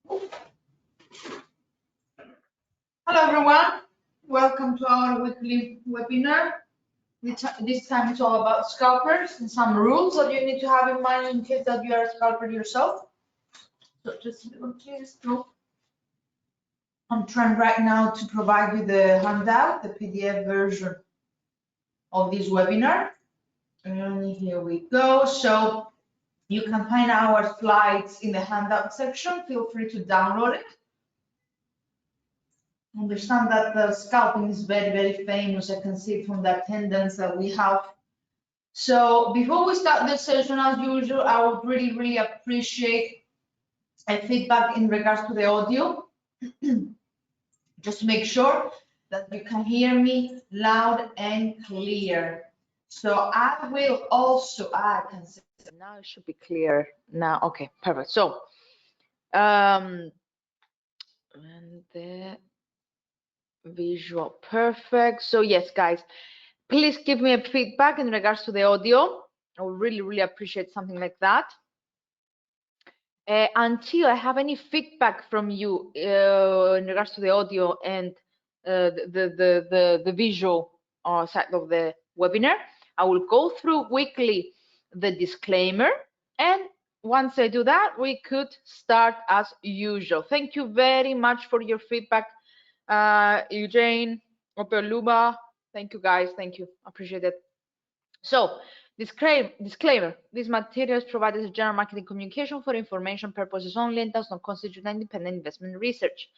Hello everyone, welcome to our weekly webinar. This time it's all about scalpers and some rules that you need to have in mind in case that you are a scalper yourself. So just please go. I'm trying right now to provide you the handout, the PDF version of this webinar. And here we go. So you can find our slides in the handout section. Feel free to download it. Understand that the scalping is very, very famous. I can see from the attendance that we have. So before we start the session, as usual, I would really, really appreciate a feedback in regards to the audio. Just to make sure that you can hear me loud and clear. So I will also, I can see, now it should be clear now. Okay, perfect. So, and the visual, perfect. So yes, guys, please give me a feedback in regards to the audio. I would really, really appreciate something like that. Until I have any feedback from you in regards to the audio and the visual side of the webinar, I will go through weekly the disclaimer, and once I do that, we could start as usual. Thank you very much for your feedback, Eugene, Opeluma. Thank you, guys. Thank you. Appreciate it. So, disclaimer, these materials provided as general marketing communication for information purposes only and does not constitute independent investment research.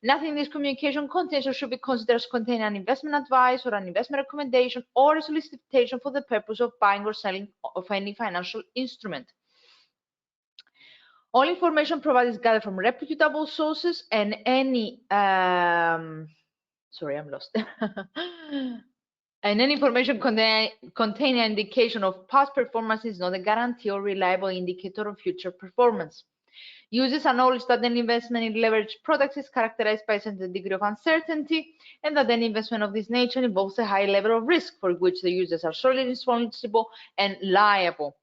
Nothing in this communication contains or should be considered as containing an investment advice or an investment recommendation or a solicitation for the purpose of buying or selling of any financial instrument. All information provided is gathered from reputable sources, and any sorry, I'm lost. And any information containing an indication of past performance is not a guarantee or reliable indicator of future performance. Users acknowledge that an investment in leveraged products is characterized by a certain degree of uncertainty, and that any investment of this nature involves a high level of risk for which the users are solely responsible and liable.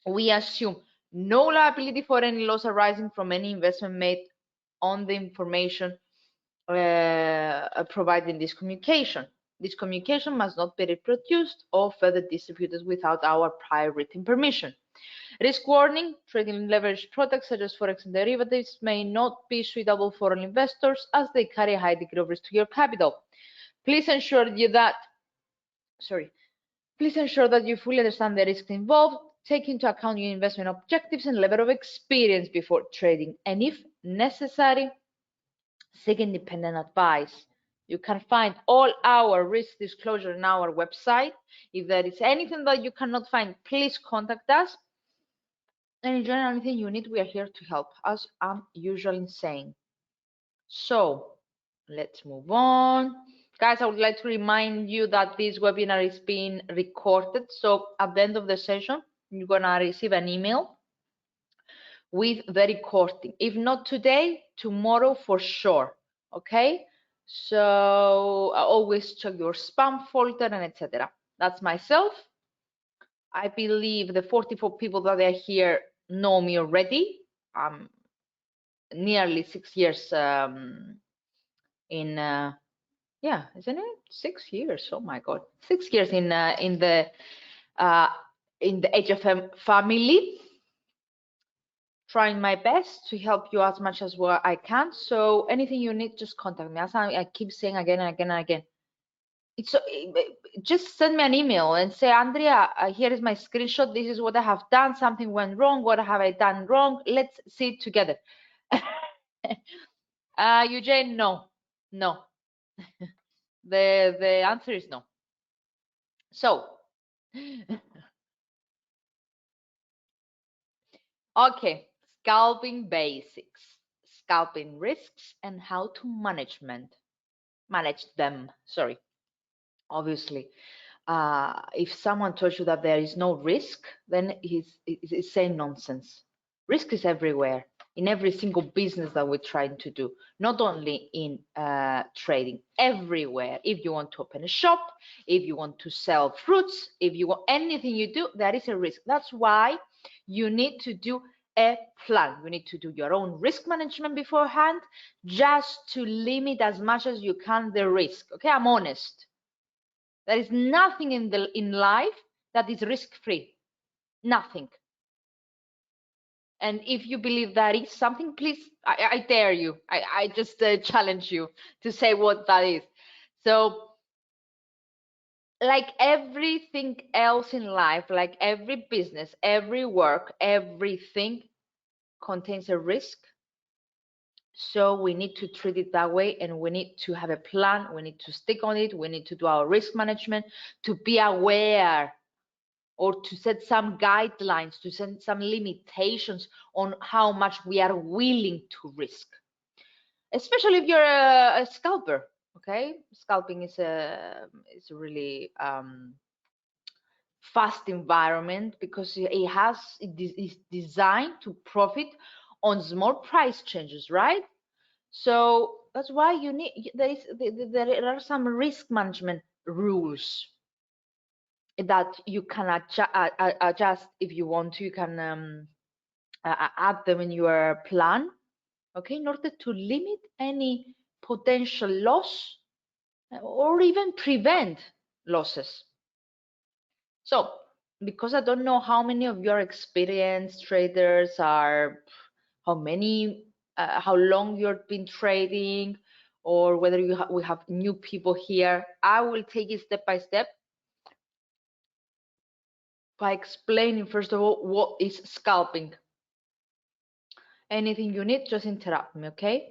We assume no liability for any loss arising from any investment made on the information provided in this communication. This communication must not be reproduced or further distributed without our prior written permission. Risk warning: trading in leveraged products such as forex and derivatives may not be suitable for all investors as they carry a high degree of risk to your capital. Please ensure that you fully understand the risks involved, take into account your investment objectives and level of experience before trading, and if necessary, seek independent advice. You can find all our risk disclosure on our website. If there is anything that you cannot find, please contact us. And in general, anything you need, we are here to help, as I'm usually saying. So let's move on. Guys, I would like to remind you that this webinar is being recorded. So at the end of the session, you're gonna receive an email with the recording. If not today, tomorrow for sure, okay? So always check your spam folder and etc. That's myself. I believe the 44 people that are here know me already. Nearly 6 years yeah, isn't it 6 years? Oh my God, 6 years in the HFM family. Trying my best to help you as much as what I can. So anything you need, just contact me. As I keep saying again and again and again, just send me an email and say, Andrea, here is my screenshot. This is what I have done. Something went wrong. What have I done wrong? Let's see it together. Eugene, no. The answer is no. So, okay, scalping basics, scalping risks, and how to manage them. Sorry. Obviously, if someone tells you that there is no risk, then he's saying nonsense. Risk is everywhere, in every single business that we're trying to do, not only in trading, everywhere. If you want to open a shop, if you want to sell fruits, if you want anything you do, there is a risk. That's why you need to do a plan. You need to do your own risk management beforehand, just to limit as much as you can the risk. Okay, I'm honest. There is nothing in life that is risk-free. Nothing. And if you believe that is something, please, I dare you. I just challenge you to say what that is. So, like everything else in life, like every business, every work, everything contains a risk. So we need to treat it that way, and we need to have a plan. We need to stick on it. We need to do our risk management, to be aware, or to set some guidelines, to set some limitations on how much we are willing to risk, especially if you're a scalper. Okay, scalping is a really fast environment, because it is designed to profit on small price changes, right? So that's why you need, there are some risk management rules that you can adjust if you want to. You can add them in your plan, okay, in order to limit any potential loss or even prevent losses. So, because I don't know how many of your experienced traders are, how long you've been trading, or whether we have new people here, I will take it step by step by explaining, first of all, what is scalping. Anything you need, just interrupt me, okay?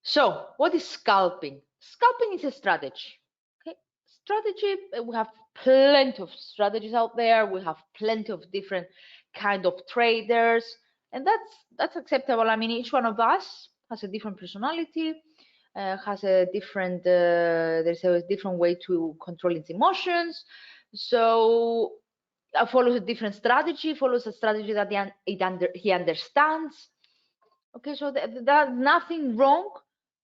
So, what is scalping? Scalping is a strategy. Okay, strategy. We have plenty of strategies out there. We have plenty of different kind of traders, and that's acceptable. I mean, each one of us has a different personality, has a different. There's a different way to control its emotions. So, follows a different strategy. Follows a strategy that he understands. Okay, so there's nothing wrong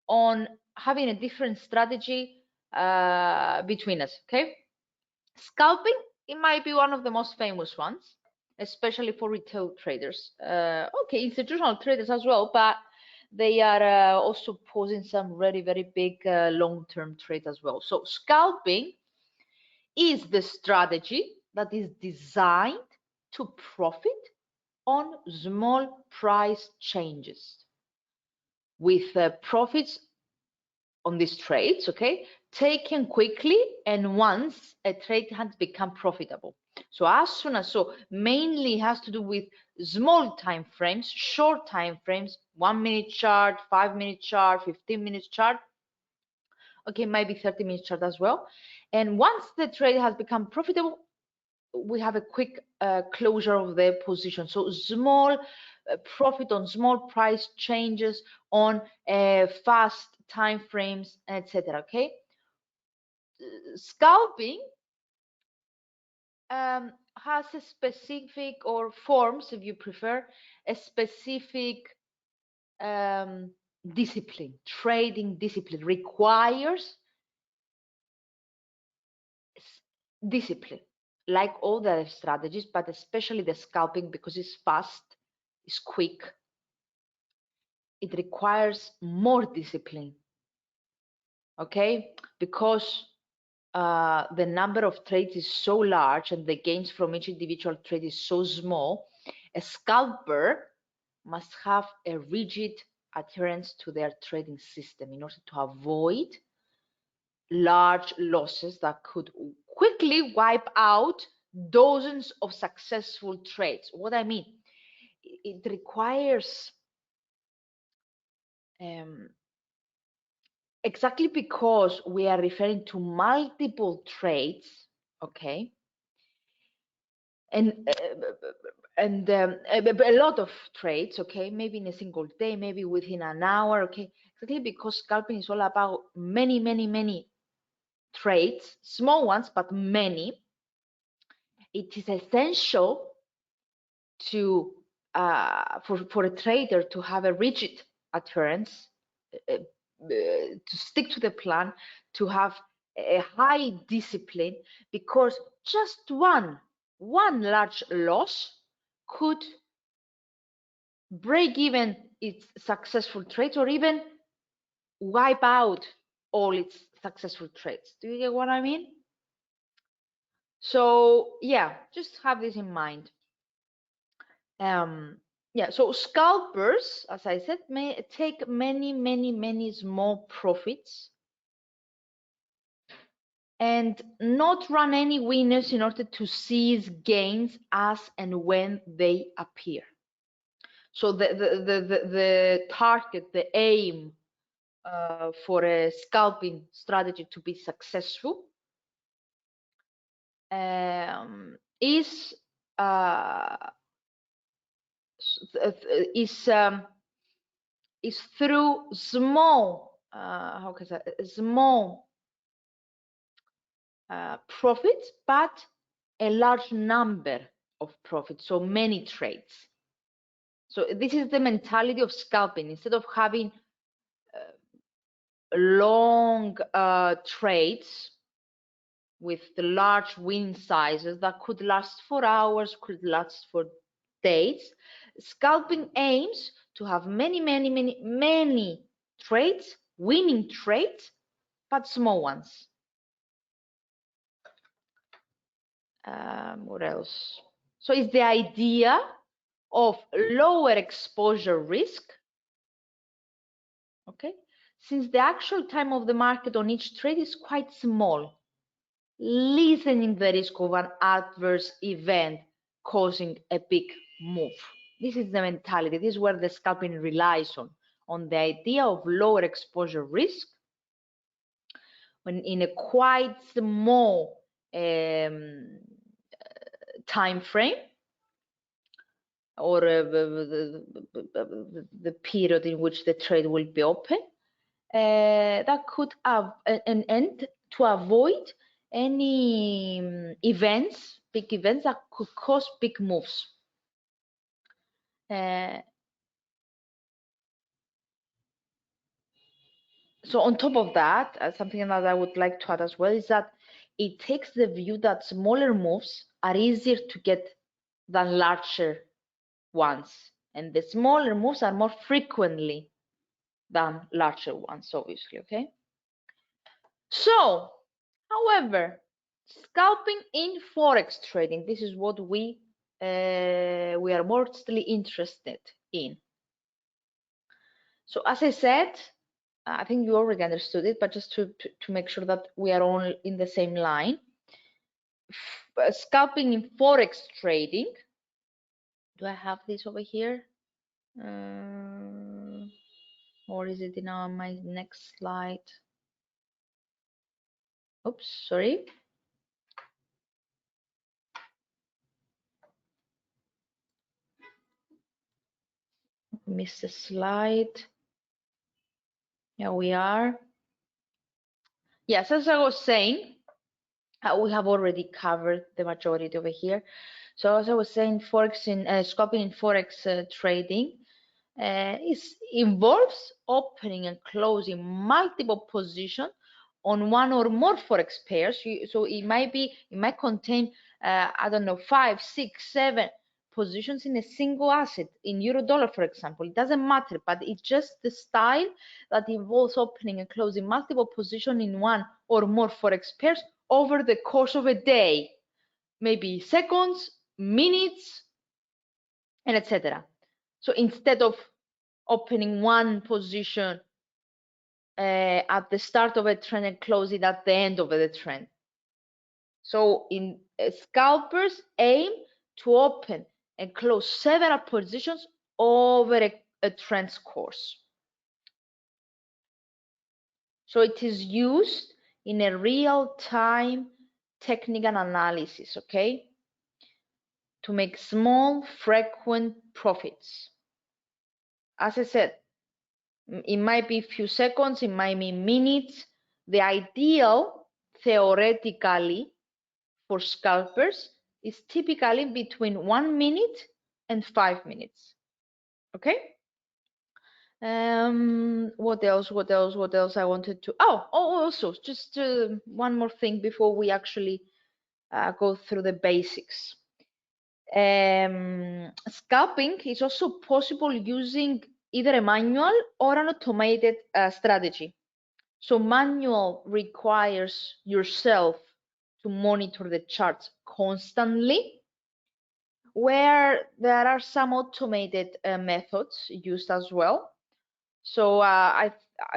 on having a different strategy between us. Okay, scalping, it might be one of the most famous ones, especially for retail traders. Okay, institutional traders as well, but they are also posing some very big long-term trades as well. So scalping is the strategy that is designed to profit on small price changes, with profits on these trades, okay, taken quickly and once a trade has become profitable. So as soon as, so mainly has to do with small time frames, short time frames, 1 minute chart, 5-minute chart, 15-minute chart, okay, maybe 30-minute chart as well. And once the trade has become profitable, we have a quick closure of the position. So small profit on small price changes on fast time frames, etc. Okay, scalping has a specific, or forms, if you prefer, a specific discipline. Trading discipline requires discipline, like all the other strategies, but especially the scalping, because it's fast, it's quick, it requires more discipline, okay, because the number of trades is so large and the gains from each individual trade is so small. A scalper must have a rigid adherence to their trading system in order to avoid large losses that could quickly wipe out dozens of successful trades. What I mean, it requires exactly because we are referring to multiple trades, okay, and a lot of trades, okay, maybe in a single day, maybe within an hour, okay, exactly because scalping is all about many trades, small ones, but many. It is essential to for a trader to have a rigid adherence, to stick to the plan, to have a high discipline, because just one large loss could break even its successful trades or even wipe out all its successful trades. Do you get what I mean? So yeah, just have this in mind. Yeah, so scalpers, as I said, may take many small profits and not run any winners in order to seize gains as and when they appear. So the target, the aim for a scalping strategy to be successful is is is through small how can I say, small profits, but a large number of profits, so many trades. So this is the mentality of scalping. Instead of having long trades with the large win sizes that could last for hours, could last for days, scalping aims to have many trades, winning trades, but small ones. What else? So it's the idea of lower exposure risk, okay? Since the actual time of the market on each trade is quite small, lessening the risk of an adverse event causing a big move. This is the mentality. This is where the scalping relies on the idea of lower exposure risk when in a quite small time frame, or the period in which the trade will be open, that could have an end to avoid any events, big events that could cause big moves. So on top of that, something that I would like to add as well is that it takes the view that smaller moves are easier to get than larger ones, and the smaller moves are more frequently than larger ones, obviously, okay? So, however, scalping in forex trading, this is what we are mostly interested in. So as I said, I think you already understood it, but just to make sure that we are all in the same line. Scalping in forex trading, do I have this over here? Or is it in my next slide? Oops, sorry. Missed the slide. Here we are. Yes, as I was saying, we have already covered the majority over here. So as I was saying, forex in scalping in forex trading involves opening and closing multiple positions on one or more forex pairs. So it might contain I don't know, 5, 6, 7 positions in a single asset, in euro dollar, for example. It doesn't matter, but it's just the style that involves opening and closing multiple positions in one or more forex pairs over the course of a day, maybe seconds, minutes, and etc. So instead of opening one position at the start of a trend and close it at the end of the trend. So in scalpers aim to open and close several positions over a trend's course. So it is used in a real-time technical analysis, okay, to make small, frequent profits. As I said, it might be a few seconds, it might be minutes. The ideal, theoretically, for scalpers is typically between 1 minute and 5 minutes. Okay. What else I wanted to also just one more thing before we actually go through the basics. Scalping is also possible using either a manual or an automated strategy. So manual requires yourself to monitor the charts constantly, where there are some automated methods used as well. So I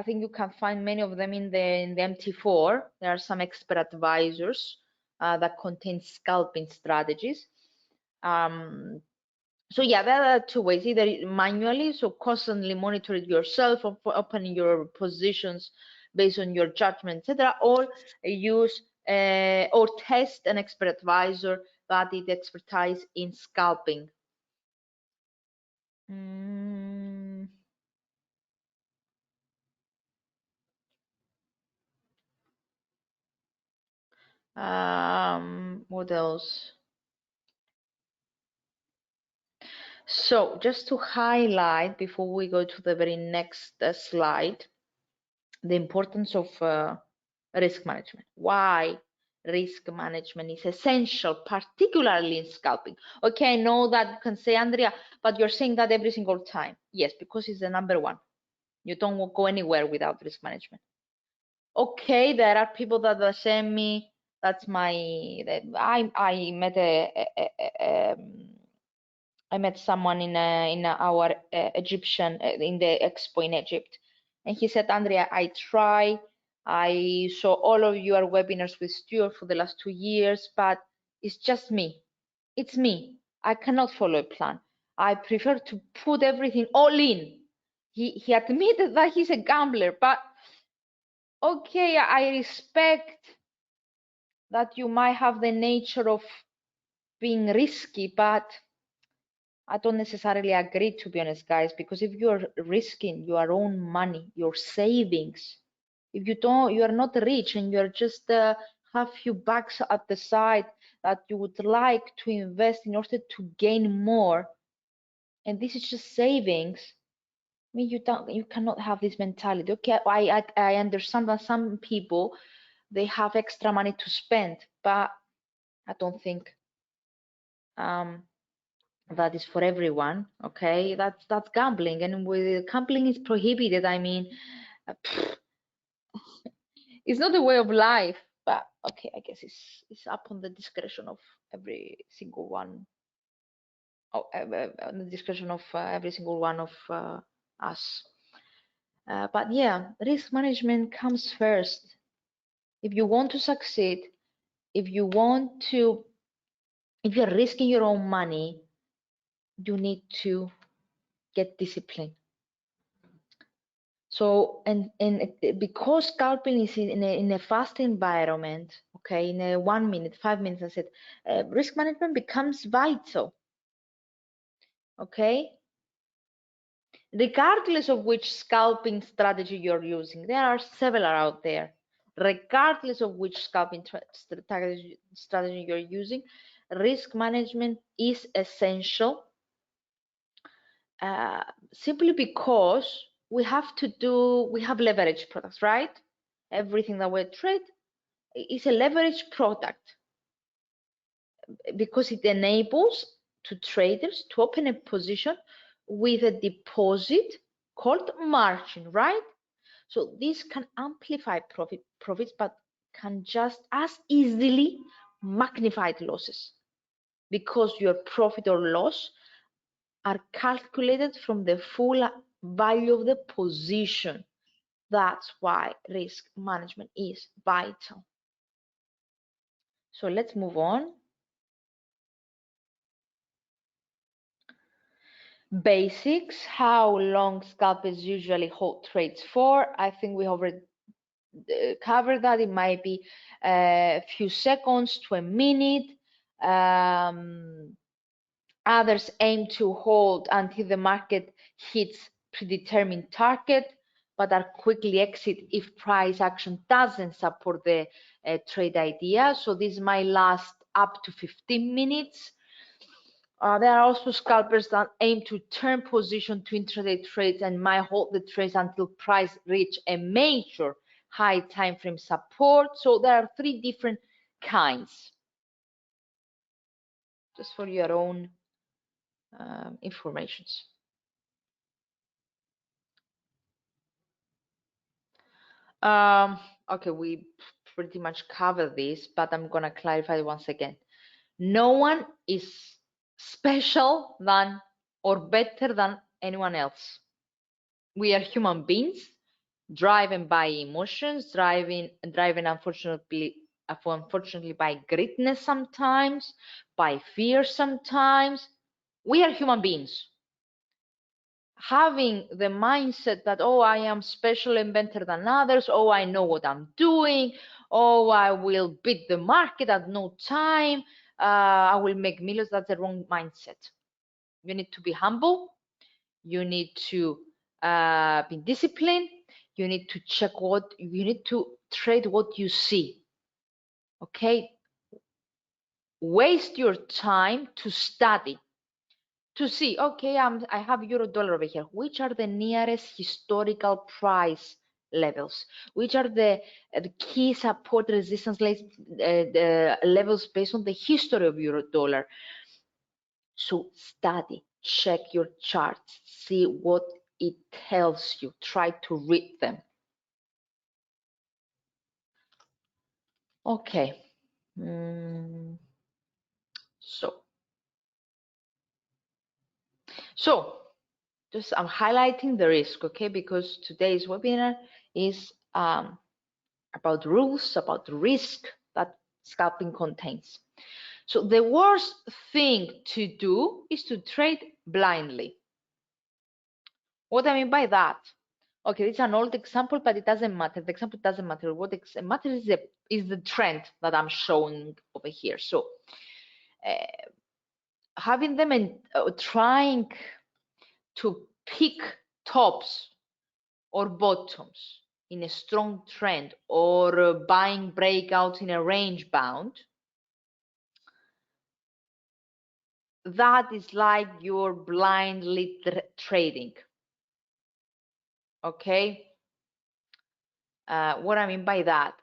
think you can find many of them in the MT4. There are some expert advisors that contain scalping strategies. So yeah, there are two ways: either manually, so constantly monitor it yourself, or opening your positions based on your judgment, etc., or use or test an expert advisor that is expertise in scalping. What else? So just to highlight before we go to the very next slide, the importance of risk management. Why risk management is essential, particularly in scalping. Okay, I know that you can say, Andrea, but you're saying that every single time. Yes, because it's the number one. You don't go anywhere without risk management. Okay, there are people that send me, that's my, I met I met someone in our Egyptian in the expo in Egypt, and he said, Andrea, I saw all of your webinars with Stuart for the last 2 years, but it's just me. It's me. I cannot follow a plan. I prefer to put everything all in. He admitted that he's a gambler, but okay, I respect that you might have the nature of being risky, but I don't necessarily agree, to be honest, guys, because if you're risking your own money, your savings, if you are not rich and you're just have few bucks at the side that you would like to invest in order to gain more, and this is just savings. I mean, you cannot have this mentality. Okay, I understand that some people they have extra money to spend, but I don't think that is for everyone. Okay, that's gambling, and with gambling is prohibited. I mean, it's not a way of life, but okay, I guess it's up on the discretion of every single one. Oh, on the discretion of every single one of us. But yeah, risk management comes first. If you want to succeed, if you want to, if you're risking your own money, you need to get discipline. So, and because scalping is in a fast environment, okay, in a 1 minute, 5 minutes, I said, risk management becomes vital, okay? Regardless of which scalping strategy you're using, there are several out there. Regardless of which scalping strategy you're using, risk management is essential, simply because we have leverage products, right? Everything that we trade is a leverage product because it enables to traders to open a position with a deposit called margin, right? So this can amplify profits, but can just as easily magnify losses because your profit or loss are calculated from the full value of the position. That's why risk management is vital. So let's move on. Basics, how long scalpers usually hold trades for. I think we already covered that. It might be a few seconds to a minute. Others aim to hold until the market hits predetermined target, but are quickly exit if price action doesn't support the trade idea. So this might last up to 15 minutes. There are also scalpers that aim to turn position to intraday trades and might hold the trades until price reach a major high time frame support. So there are 3 different kinds. just for your own informations. Okay, we pretty much covered this, but I'm gonna clarify once again. No one is special than or better than anyone else. We are human beings, driven by emotions, driven unfortunately by greediness sometimes, by fear sometimes. We are human beings. Having the mindset that, oh, I am special and better than others, oh, I know what I'm doing, oh, I will beat the market at no time, I will make millions, that's the wrong mindset. You need to be humble, you need to be disciplined, you need to check you need to trade what you see. Okay, waste your time to study, to see, okay, I have euro dollar over here, which are the nearest historical price levels, which are the key support resistance levels based on the history of euro dollar. So study, check your charts, see what it tells you, try to read them. Okay, so just I'm highlighting the risk, okay, because today's webinar is about rules, about risk that scalping contains. So the worst thing to do is to trade blindly. What I mean by that? Okay, it's an old example, but it doesn't matter. The example doesn't matter. What matters is the trend that I'm showing over here. So having them and trying to pick tops or bottoms in a strong trend, or buying breakouts in a range bound, that is like you're blindly trading. Okay, what I mean by that?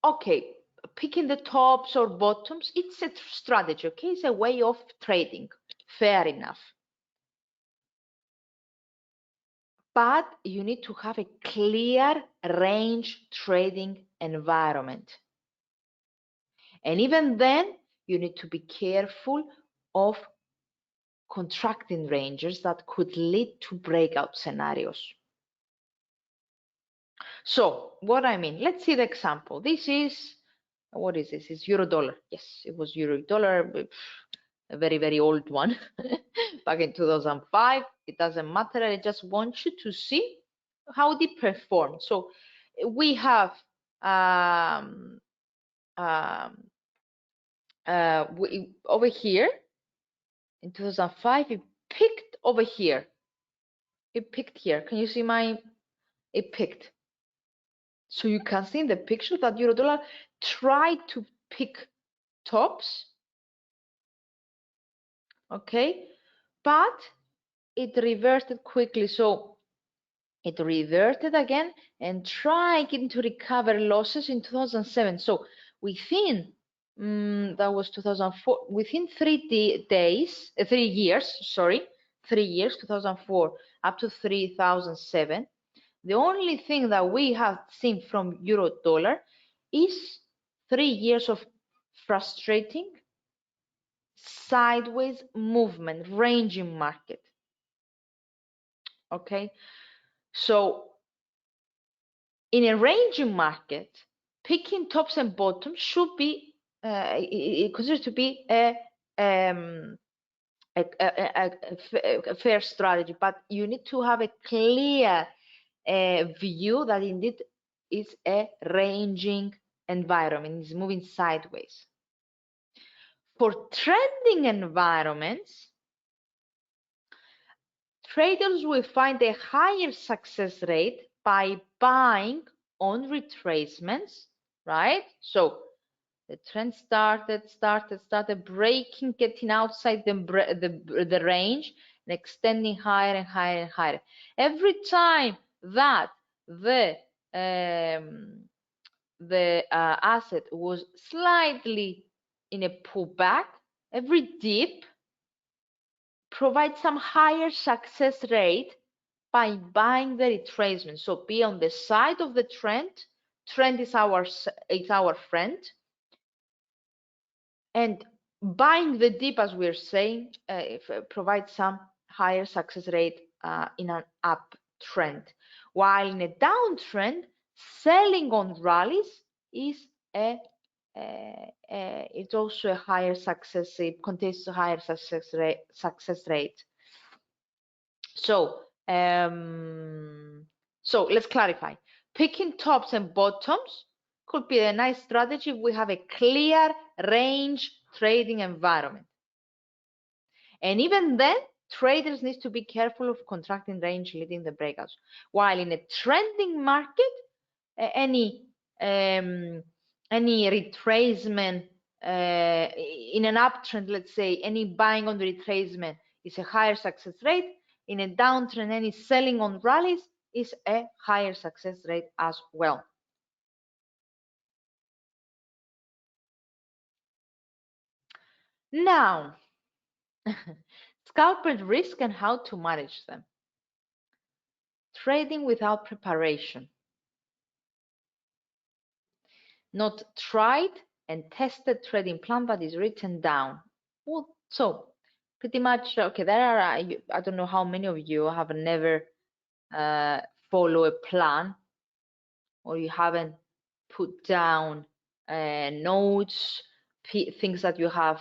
Okay, picking the tops or bottoms, it's a strategy. Okay, it's a way of trading. Fair enough. But you need to have a clear range trading environment. And even then, you need to be careful of contracting ranges that could lead to breakout scenarios. So what I mean, let's see the example. This is, what is this? It's euro dollar. Yes, it was euro dollar, a very, very old one back in 2005. It doesn't matter. I just want you to see how they perform. So we have over here in 2005, it picked over here. It picked here. Can you see it picked? So you can see in the picture that euro dollar tried to pick tops, okay, but it reverted quickly. So it reverted again and trying to recover losses in 2007. So within that was 2004. Within 3 years, sorry, 3 years, 2004 up to 2007. The only thing that we have seen from euro dollar is 3 years of frustrating sideways movement, ranging market. Okay, so in a ranging market, picking tops and bottoms should be considered to be a fair strategy, but you need to have a clear view that indeed is a ranging environment, is moving sideways. For trending environments, traders will find a higher success rate by buying on retracements, right? So the trend started breaking, getting outside the range and extending higher and higher and higher. Every time that the the asset was slightly in a pullback, every dip provides some higher success rate by buying the retracement. So be on the side of the trend. Trend is our friend, and buying the dip, as we're saying, provides some higher success rate in an uptrend. While in a downtrend, selling on rallies is it's also a higher success rate, contains a higher success rate. So let's clarify. Picking tops and bottoms could be a nice strategy if we have a clear range trading environment. And even then, traders need to be careful of contracting range leading the breakouts. While in a trending market, any retracement in an uptrend, let's say, any buying on the retracement is a higher success rate. In a downtrend, any selling on rallies is a higher success rate as well. Now, scalper risk and how to manage them. Trading without preparation. Not tried and tested trading plan that is written down. Well, so pretty much, okay, there are, I don't know how many of you have never follow a plan, or you haven't put down notes, things that you have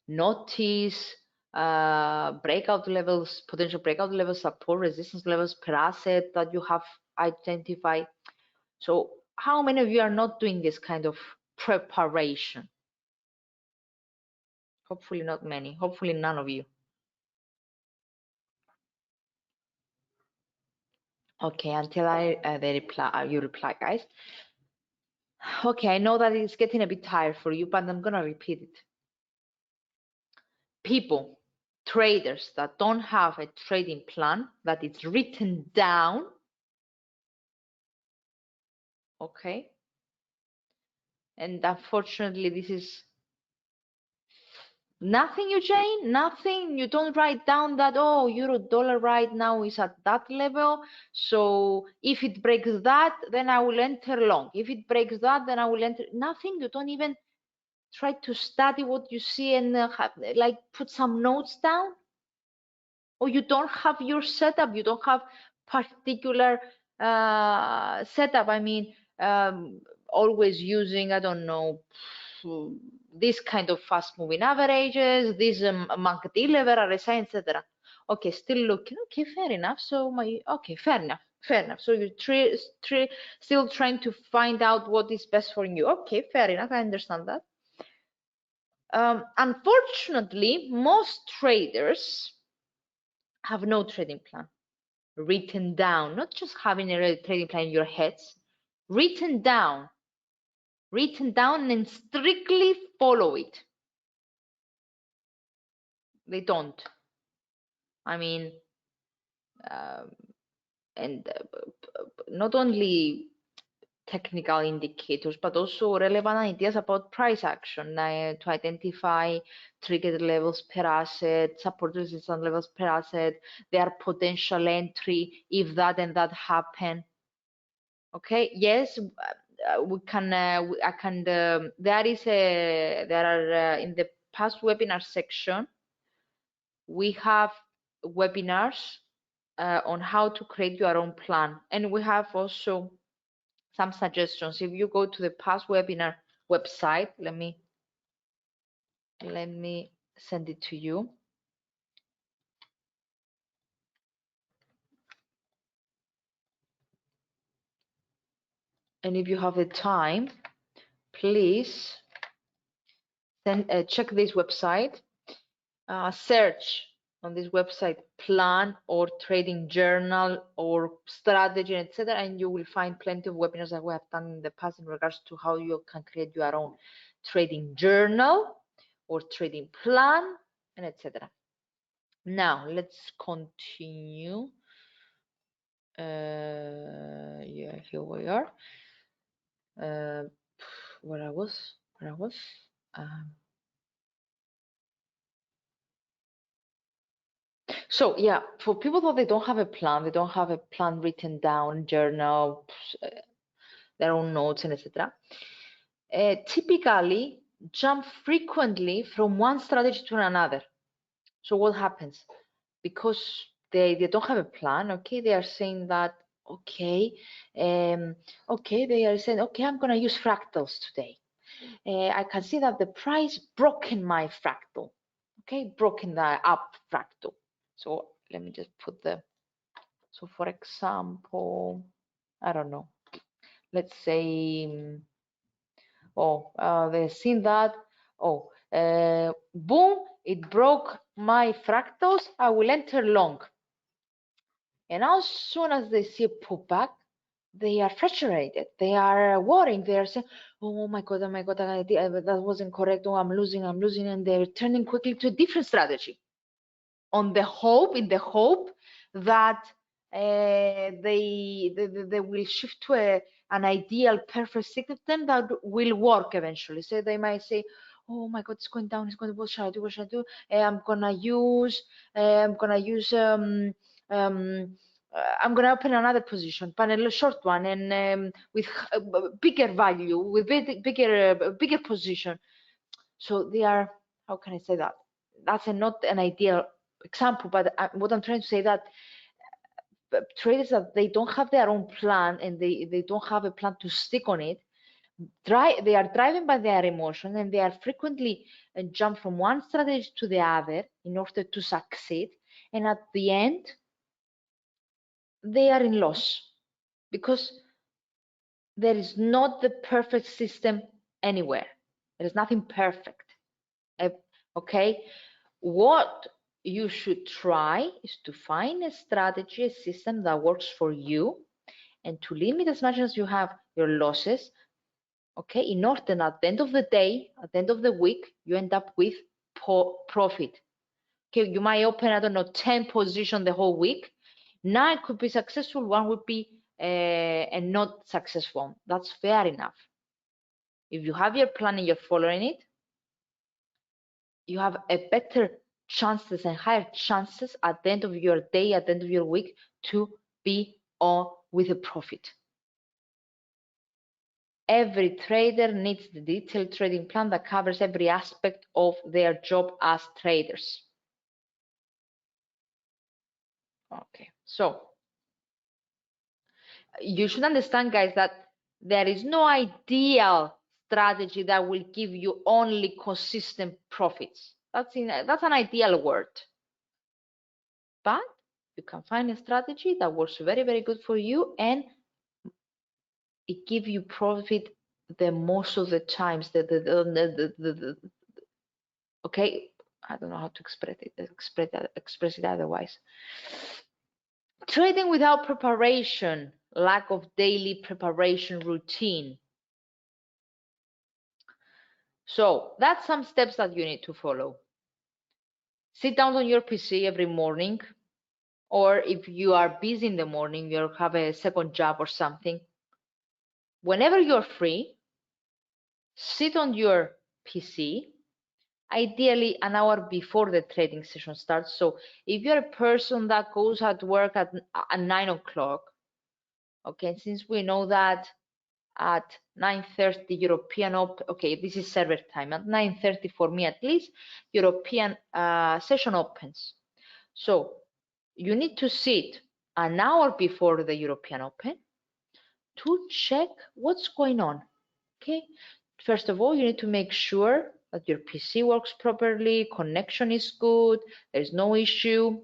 noticed, breakout levels, potential breakout levels, support, resistance levels per asset that you have identified. So how many of you are not doing this kind of preparation? Hopefully not many, hopefully none of you. Okay, until you reply, guys. Okay, I know that it's getting a bit tired for you, but I'm gonna repeat it. People, traders that don't have a trading plan that it's written down, okay, and unfortunately this is nothing, Eugene, nothing. You don't write down that, oh, euro dollar right now is at that level, so if it breaks that, then I will enter long. If it breaks that, then I will enter. Nothing. You don't even try to study what you see and like put some notes down. Or you don't have your setup. You don't have particular setup. I mean, always using, I don't know, this kind of fast moving averages, this market level, RSI, etc. Okay, still looking. Okay, fair enough. So fair enough. So you're still trying to find out what is best for you. Okay, fair enough. I understand that. Unfortunately, most traders have no trading plan written down, not just having a trading plan in your heads, written down and strictly follow it. They don't. I mean, and not only technical indicators, but also relevant ideas about price action to identify trigger levels per asset, support resistance levels per asset, their potential entry if that and that happen. Okay, yes, we can. I can. There are in the past webinar section, we have webinars on how to create your own plan, and we have also some suggestions. If you go to the past webinar website, let me send it to you. And if you have the time, please check this website, search on this website plan or trading journal or strategy, etc., and you will find plenty of webinars that we have done in the past in regards to how you can create your own trading journal or trading plan, and etc. Now let's continue. Yeah, here we are. uh, where I was. Um, so yeah, for people that they don't have a plan, they don't have a plan written down, journal, their own notes, and etc. Typically jump frequently from one strategy to another. So what happens? Because they don't have a plan, okay, they are saying that, okay, they are saying, okay, I'm gonna use fractals today. I can see that the price broken my fractal, okay, broken the up fractal. So let me just put so for example, I don't know, let's say, they've seen that, boom, it broke my fractals, I will enter long. And as soon as they see a pullback, they are frustrated. They are worrying. They are saying, "Oh my God, that wasn't correct. Oh, I'm losing, and they're turning quickly to a different strategy, in the hope that they will shift to an ideal, perfect system that will work eventually. So they might say, "Oh my God, it's going down. It's going. What should I do? What should I do? I'm gonna use. I'm gonna use. Um, I'm gonna open another position, but a short one, and with bigger value, with bigger position." So they are. How can I say that? That's not an ideal example, but what I'm trying to say that traders that they don't have their own plan and they don't have a plan to stick on it, they are driven by their emotion, and they are frequently jump from one strategy to the other in order to succeed, and at the end they are in loss because there is not the perfect system anywhere. There is nothing perfect. Okay, what you should try is to find a strategy, a system that works for you, and to limit as much as you have your losses, okay, in order that at the end of the day, at the end of the week, you end up with profit. Okay, you might open, I don't know, 10 positions the whole week. 9 could be successful, 1 would be a not successful. That's fair enough. If you have your plan and you're following it, you have a better chances and higher chances at the end of your day, at the end of your week, to be on with a profit. Every trader needs the detailed trading plan that covers every aspect of their job as traders. Okay, so you should understand, guys, that there is no ideal strategy that will give you only consistent profits. That's an ideal word. But you can find a strategy that works very, very good for you, and it gives you profit the most of the times. Okay, I don't know how to express it otherwise. Trading without preparation, lack of daily preparation routine. So that's some steps that you need to follow. Sit down on your PC every morning, or if you are busy in the morning, you have a second job or something. Whenever you're free, sit on your PC, ideally an hour before the trading session starts. So if you're a person that goes at work at 9 o'clock, okay, since we know that at 9:30 European, okay, this is server time, at 9:30 for me at least, European session opens. So you need to sit an hour before the European Open to check what's going on, okay? First of all, you need to make sure that your PC works properly, connection is good, there's no issue,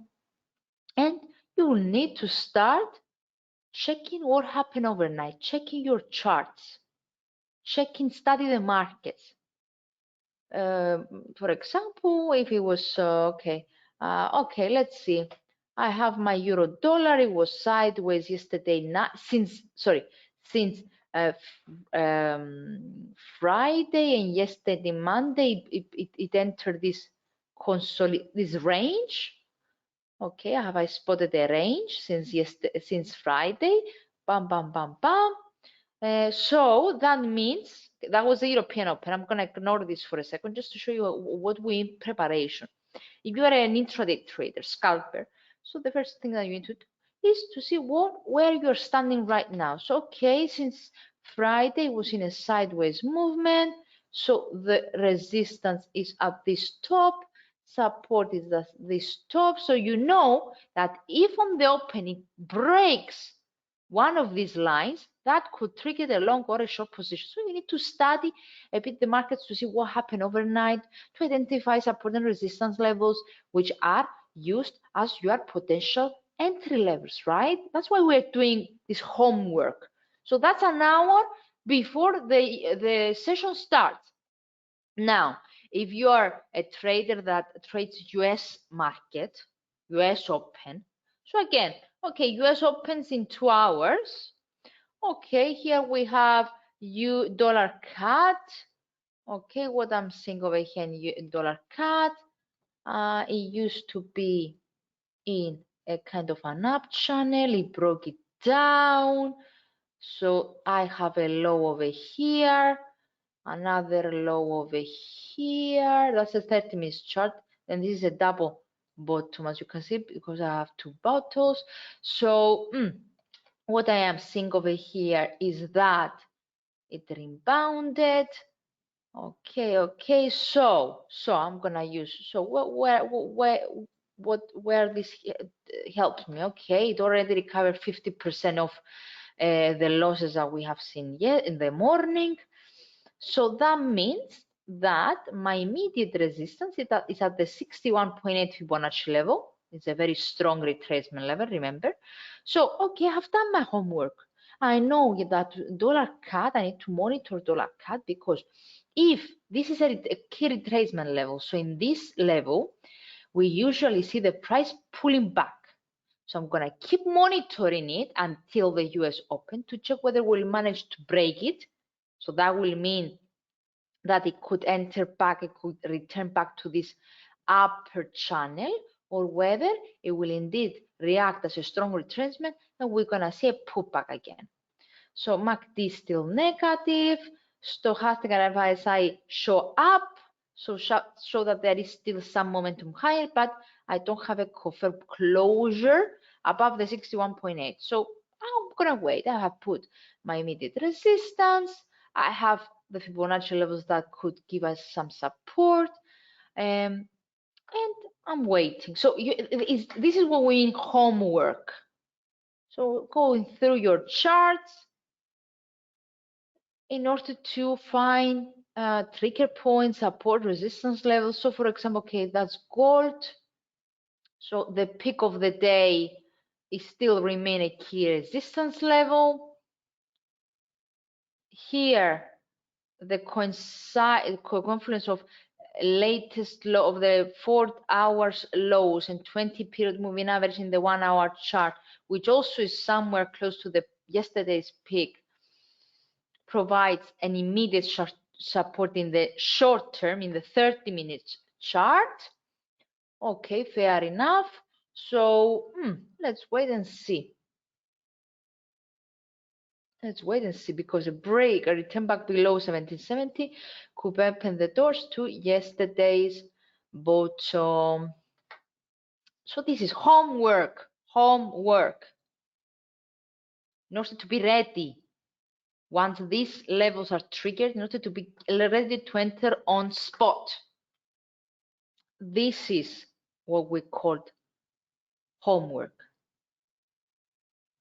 and you will need to start checking what happened overnight, checking your charts, study the markets. For example, if it was okay, let's see. I have my euro dollar. It was sideways yesterday night since Friday, and yesterday Monday it entered this range. Okay, I spotted a range since Friday. Bam, bam, bam, bam. So that means that was the European Open. I'm going to ignore this for a second just to show you what we in preparation. If you are an intraday trader, scalper, so the first thing that you need to do is to see where you're standing right now. So, okay, since Friday was in a sideways movement, so the resistance is at this top, support is at this top. So you know that if on the open it breaks one of these lines, that could trigger a long or a short position. So you need to study a bit the markets to see what happened overnight, to identify support and resistance levels, which are used as your potential entry levels, right? That's why we're doing this homework. So that's an hour before the session starts. Now, if you are a trader that trades US market, US Open, so again, okay, US Opens in 2 hours. Okay, here we have dollar CAD. Okay, what I'm seeing over here in dollar CAD, it used to be in a kind of an up channel. It broke it down. So I have a low over here, another low over here. That's a 30 minutes chart. And this is a double bottom, as you can see, because I have two bottles. So what I am seeing over here is that it rebounded. Okay. So I'm gonna use. So where this helps me? Okay, it already recovered 50% of the losses that we have seen yet in the morning. So that means that my immediate resistance is at the 61.8 Fibonacci level. It's a very strong retracement level, remember? So, okay, I've done my homework. I know that dollar CAD, I need to monitor dollar CAD because if this is a key retracement level, so in this level, we usually see the price pulling back. So I'm going to keep monitoring it until the US Open to check whether we'll manage to break it. So that will mean that it could enter back, it could return back to this upper channel, or whether it will indeed react as a strong retracement and we're going to see a pullback again. So MACD is still negative, stochastic and RSI show up, so show that there is still some momentum higher, but I don't have a confirmed closure above the 61.8. So I'm gonna wait. I have put my immediate resistance. I have the Fibonacci levels that could give us some support, and I'm waiting. So this is what we in homework. So going through your charts in order to find trigger points, support, resistance levels. So for example, okay, that's gold. So the peak of the day is still remain a key resistance level. Here, the confluence of latest low of the 4 hours lows and 20 period moving average in the 1 hour chart, which also is somewhere close to the yesterday's peak, provides an immediate support in the short term, in the 30 minutes chart. Okay, fair enough. So let's wait and see. Let's wait and see, because a return back below 1770 could open the doors to yesterday's bottom. So this is homework. In order to be ready, once these levels are triggered, in order to be ready to enter on spot. This is what we called homework.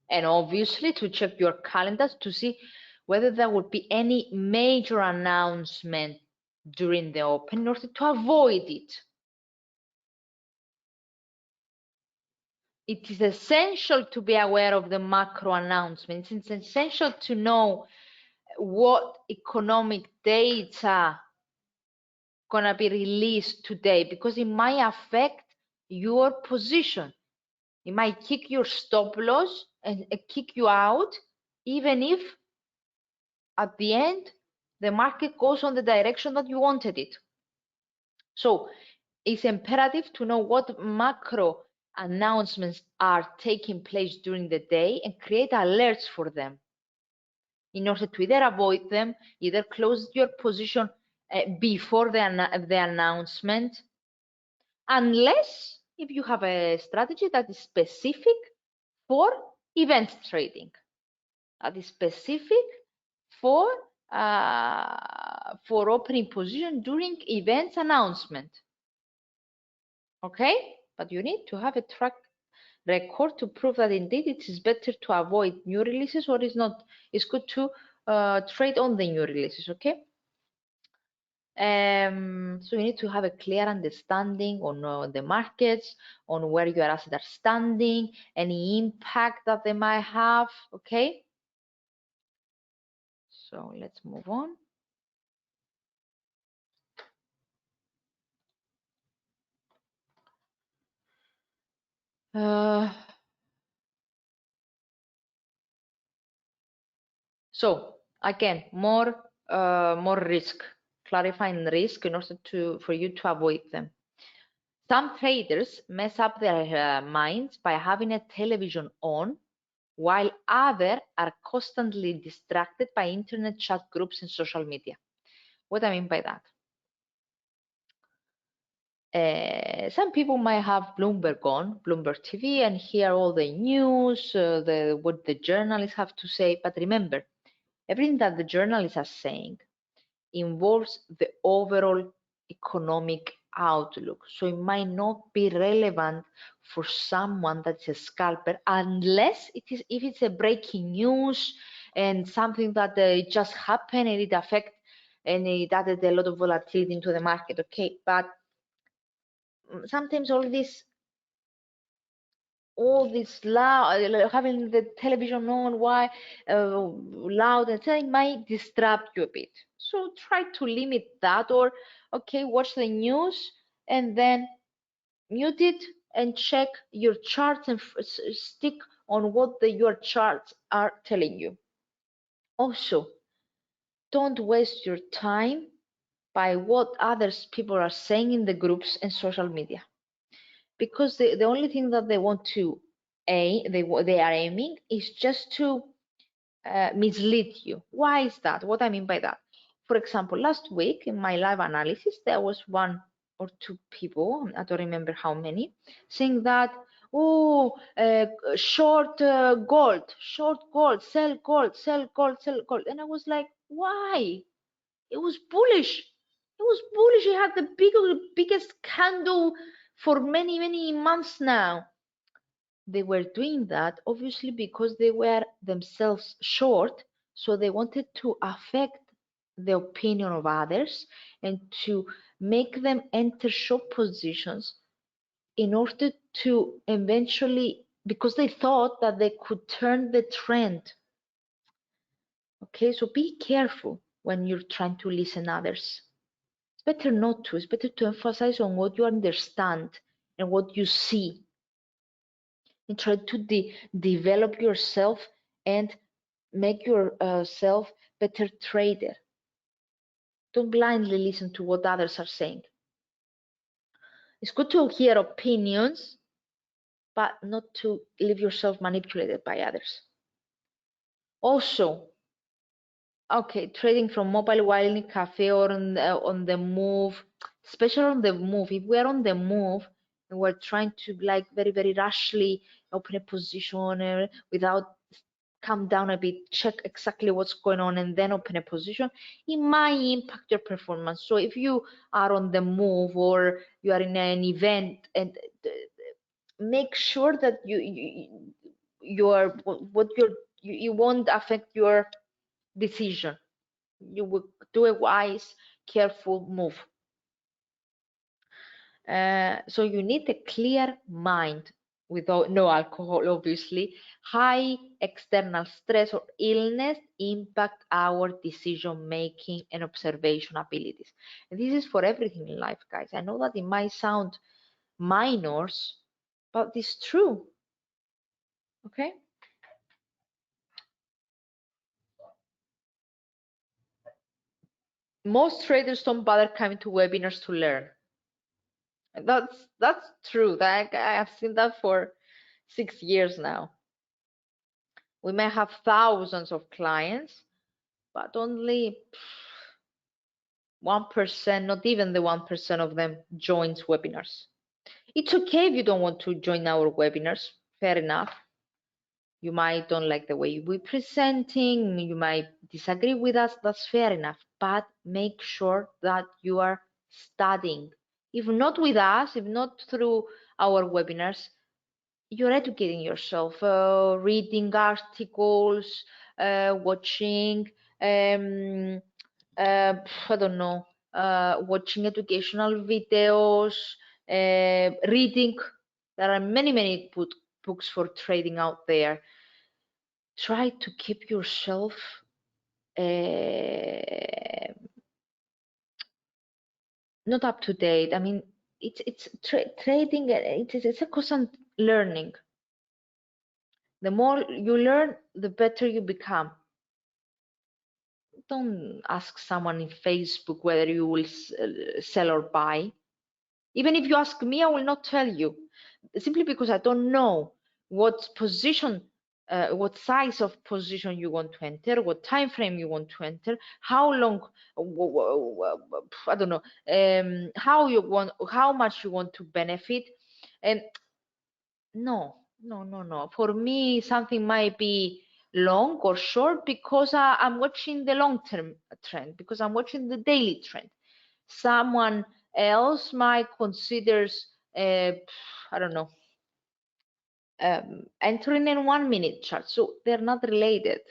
And obviously to check your calendars to see whether there would be any major announcement during the open in order to avoid it. It is essential to be aware of the macro announcements. It's essential to know what economic data gonna be released today, because it might affect your position. It might kick your stop loss and kick you out, even if at the end the market goes on the direction that you wanted it. So it's imperative to know what macro announcements are taking place during the day and create alerts for them. in order to either avoid them, either close your position before the announcement, unless if you have a strategy that is specific for event trading, that is specific for opening position during events announcement. Okay, but you need to have a track record to prove that indeed it is better to avoid new releases, or it's good to trade on the new releases. Okay. So you need to have a clear understanding on the markets, on where your assets are standing, any impact that they might have. Okay. So let's move on. So again, more risk, clarifying risk in order for you to avoid them. Some traders mess up their minds by having a television on, while others are constantly distracted by internet chat groups and social media. What I mean by that? Some people might have Bloomberg on, Bloomberg TV, and hear all the news, what the journalists have to say. But remember, everything that the journalists are saying involves the overall economic outlook. So it might not be relevant for someone that's a scalper unless if it's a breaking news and something that just happened and it affects and it added a lot of volatility into the market. Okay, but sometimes all this loud, having the television on, loud and saying might disrupt you a bit. So try to limit that, or okay, watch the news and then mute it and check your charts and stick on what your charts are telling you. Also, don't waste your time by what others people are saying in the groups and social media, because the only thing that they want to they are aiming is just to mislead you. Why is that? What I mean by that? For example, last week in my live analysis, there was one or two people, I don't remember how many, saying that, oh, short gold, sell gold, sell gold, sell gold. And I was like, why? It was bullish. It was bullish. It had the biggest candle for many, many months now. They were doing that obviously because they were themselves short, so they wanted to affect the opinion of others and to make them enter short positions in order to eventually, because they thought that they could turn the trend. Okay, so be careful when you're trying to listen others. It's better not to. It's better to emphasize on what you understand and what you see, and try to develop yourself and make yourself better trader. Don't blindly listen to what others are saying. It's good to hear opinions, but not to leave yourself manipulated by others. Also, okay, trading from mobile while in a cafe or on the move, especially on the move. If we're on the move and we're trying to like very, very rashly open a position without calm down a bit, check exactly what's going on, and then open a position, it might impact your performance. So if you are on the move or you are in an event, and make sure that you won't affect your decision. You will do a wise, careful move. So you need a clear mind without no alcohol, obviously. High external stress or illness impact our decision making and observation abilities. And this is for everything in life, guys. I know that it might sound minors, but it's true. Okay. Most traders don't bother coming to webinars to learn. That's true. I have seen that for 6 years now. We may have thousands of clients, but only 1%, not even the 1% of them joins webinars. It's okay if you don't want to join our webinars, fair enough. You might don't like the way we're presenting, you might disagree with us, that's fair enough, but make sure that you are studying. If not with us, if not through our webinars, you're educating yourself, reading articles, watching, I don't know, watching educational videos, reading. There are many books for trading out there. Try to keep yourself not up to date. I mean, it's trading. It's a constant learning. The more you learn, the better you become. Don't ask someone in Facebook whether you will sell or buy. Even if you ask me, I will not tell you, simply because I don't know what position, what size of position you want to enter, what time frame you want to enter, how long, I don't know, how much you want to benefit. And no. For me, something might be long or short because I'm watching the long-term trend, because I'm watching the daily trend. Someone else might considers, I don't know, entering in 1 minute chart. So they're not related.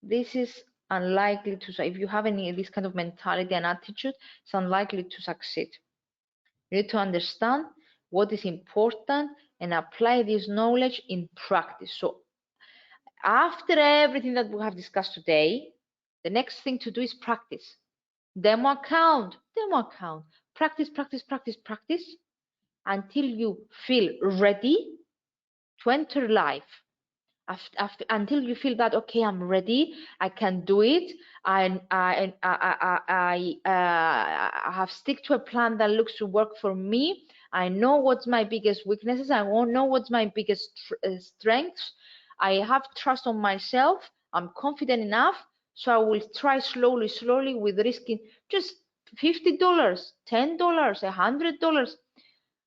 This is unlikely to, if you have this kind of mentality and attitude, it's unlikely to succeed. You need to understand what is important and apply this knowledge in practice. So after everything that we have discussed today, the next thing to do is practice. Demo account, practice until you feel ready to enter live. Until you feel that, okay, I'm ready, I can do it, I have stick to a plan that looks to work for me. I know what's my biggest weaknesses, I won't know what's my biggest strengths. I have trust on myself, I'm confident enough, so I will try slowly with risking just $50, $10, $100.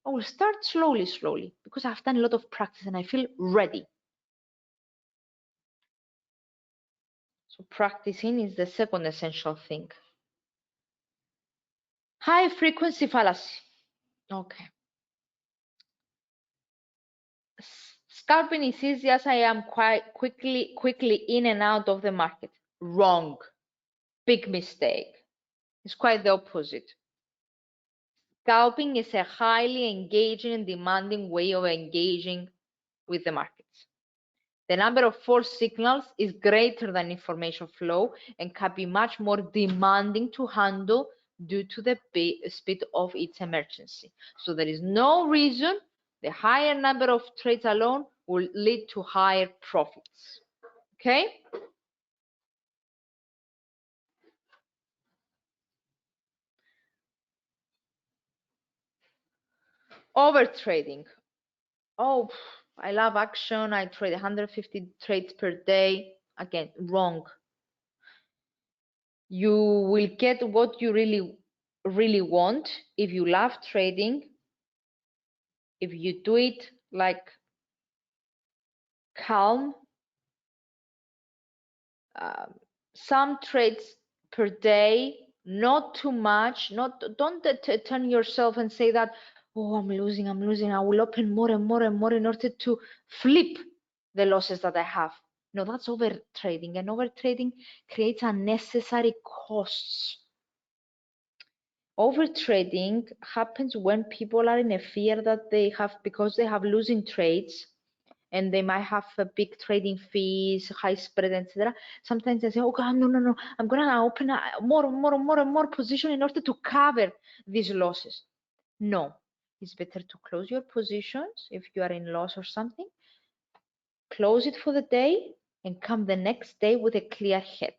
I will start slowly because I've done a lot of practice and I feel ready. So practicing is the second essential thing. High frequency fallacy. Okay. Scalping is easy as I am quite quickly in and out of the market. Wrong. Big mistake. It's quite the opposite. Scalping is a highly engaging and demanding way of engaging with the markets. The number of false signals is greater than information flow and can be much more demanding to handle due to the speed of its emergency. So there is no reason the higher number of trades alone will lead to higher profits. Okay? Overtrading. Oh, I love action. I trade 150 trades per day. Again, wrong. You will get what you really want if you love trading, if you do it like calm. Some trades per day, not too much. Don't turn yourself and say that, oh, I'm losing, I will open more and more in order to flip the losses that I have. No, that's over trading, and over trading creates unnecessary costs. Over trading happens when people are in a fear that they have, because they have losing trades and they might have a big trading fees, high spread, etc. Sometimes they say, oh God, no, I'm gonna open more position in order to cover these losses. No, it's better to close your positions if you are in loss or something. Close it for the day and come the next day with a clear head.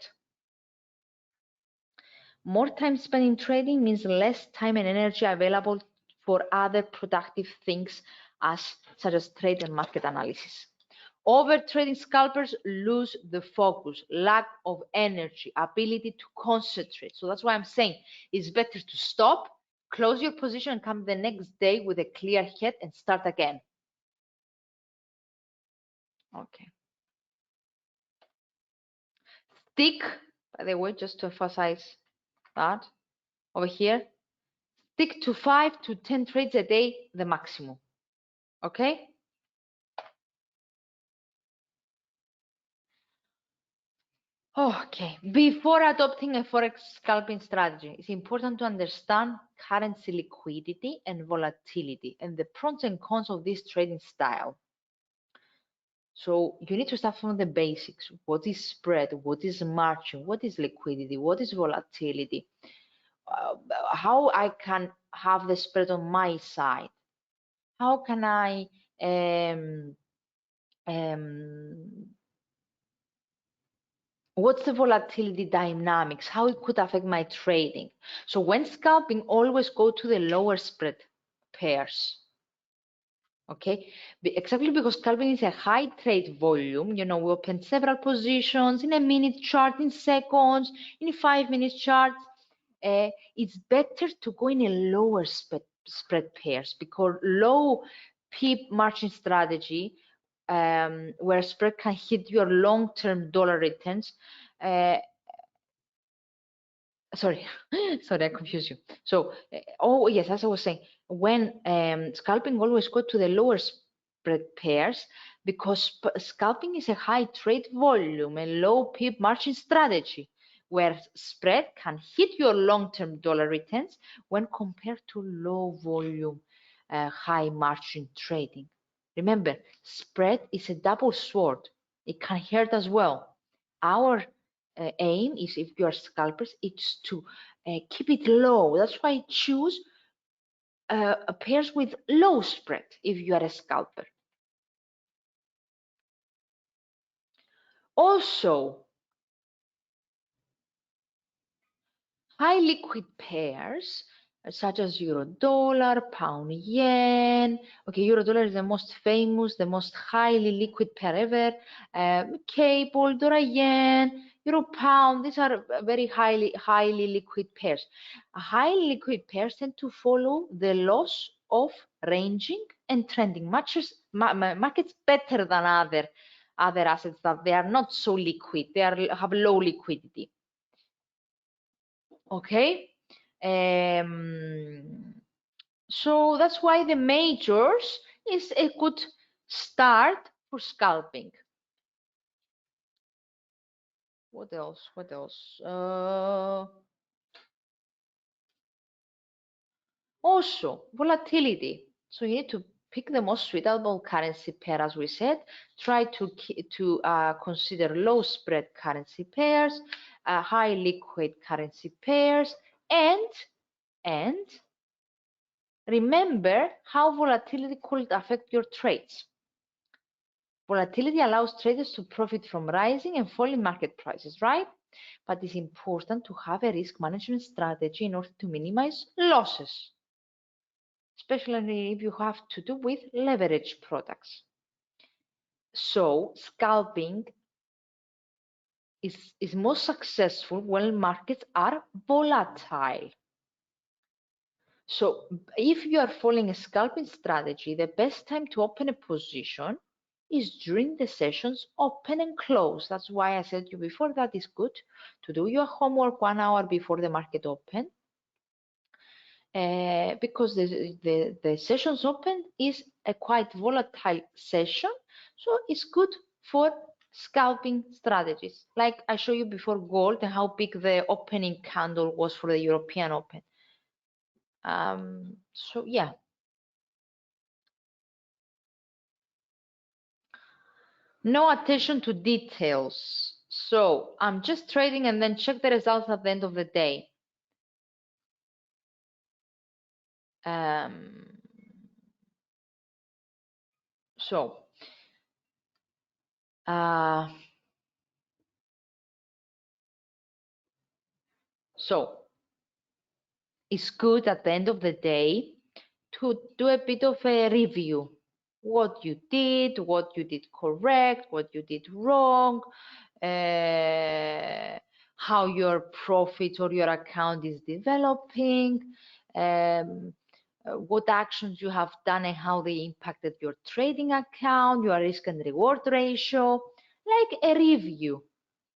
More time spent in trading means less time and energy available for other productive things such as trade and market analysis. Over-trading scalpers lose the focus, lack of energy, ability to concentrate. So that's why I'm saying it's better to stop, close your position, and come the next day with a clear head and start again. Okay. Stick, by the way, just to emphasize that over here, stick to 5 to 10 trades a day, the maximum. Okay? Okay, before adopting a forex scalping strategy, it's important to understand currency liquidity and volatility and the pros and cons of this trading style. So you need to start from the basics. What is spread? What is margin? What is liquidity? What is volatility? How I can have the spread on my side? How can I what's the volatility dynamics, how it could affect my trading? So when scalping, always go to the lower spread pairs. Okay, exactly because scalping is a high trade volume. You know, we open several positions in a minute chart, in seconds, in 5 minute charts. It's better to go in a lower spread pairs because low pip margin strategy, where spread can hit your long-term dollar returns. Sorry, sorry, I confused you. So, oh yes, as I was saying, when scalping, always go to the lower spread pairs because scalping is a high trade volume and low pip margin strategy, where spread can hit your long-term dollar returns when compared to low volume, high margin trading. Remember, spread is a double sword. It can hurt as well. Our aim is, if you are scalpers, it's to keep it low. That's why I choose pairs with low spread if you are a scalper. Also, high liquid pairs such as euro dollar, pound yen. Okay, euro dollar is the most famous, the most highly liquid pair ever. Cable, dollar yen, euro pound. These are very highly liquid pairs. Highly liquid pairs tend to follow the laws of ranging and trending. Markets better than other assets that they are not so liquid. They have low liquidity. Okay. So that's why the majors is a good start for scalping. What else? What else? Also, volatility. So you need to pick the most suitable currency pair, as we said. Try to consider low spread currency pairs, high liquid currency pairs, and remember how volatility could affect your trades. Volatility allows traders to profit from rising and falling market prices, right? But it's important to have a risk management strategy in order to minimize losses, especially if you have to do with leverage products. So scalping is most successful when markets are volatile. So if you are following a scalping strategy, the best time to open a position is during the sessions open and close. That's why I said to you before that it's good to do your homework 1 hour before the market open, because the sessions open is a quite volatile session, so it's good for scalping strategies. Like I showed you before gold and how big the opening candle was for the European Open. So yeah. No attention to details. So I'm just trading and then check the results at the end of the day. So it's good at the end of the day to do a bit of a review. what you did correct, what you did wrong, how your profit or your account is developing, what actions you have done and how they impacted your trading account, your risk and reward ratio, like a review,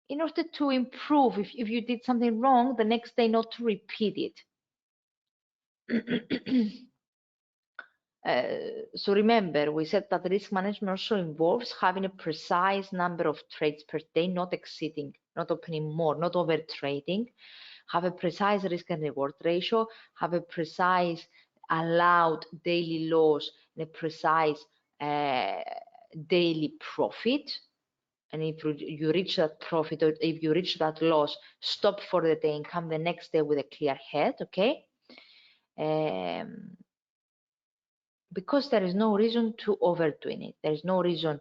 in order to improve if you did something wrong the next day, not to repeat it. So remember, we said that risk management also involves having a precise number of trades per day, not exceeding, not opening more, not over trading. Have a precise risk and reward ratio, have a precise allowed daily loss and a precise daily profit. And if you reach that profit or if you reach that loss, stop for the day and come the next day with a clear head, okay? Because there is no reason to overdoing it. There is no reason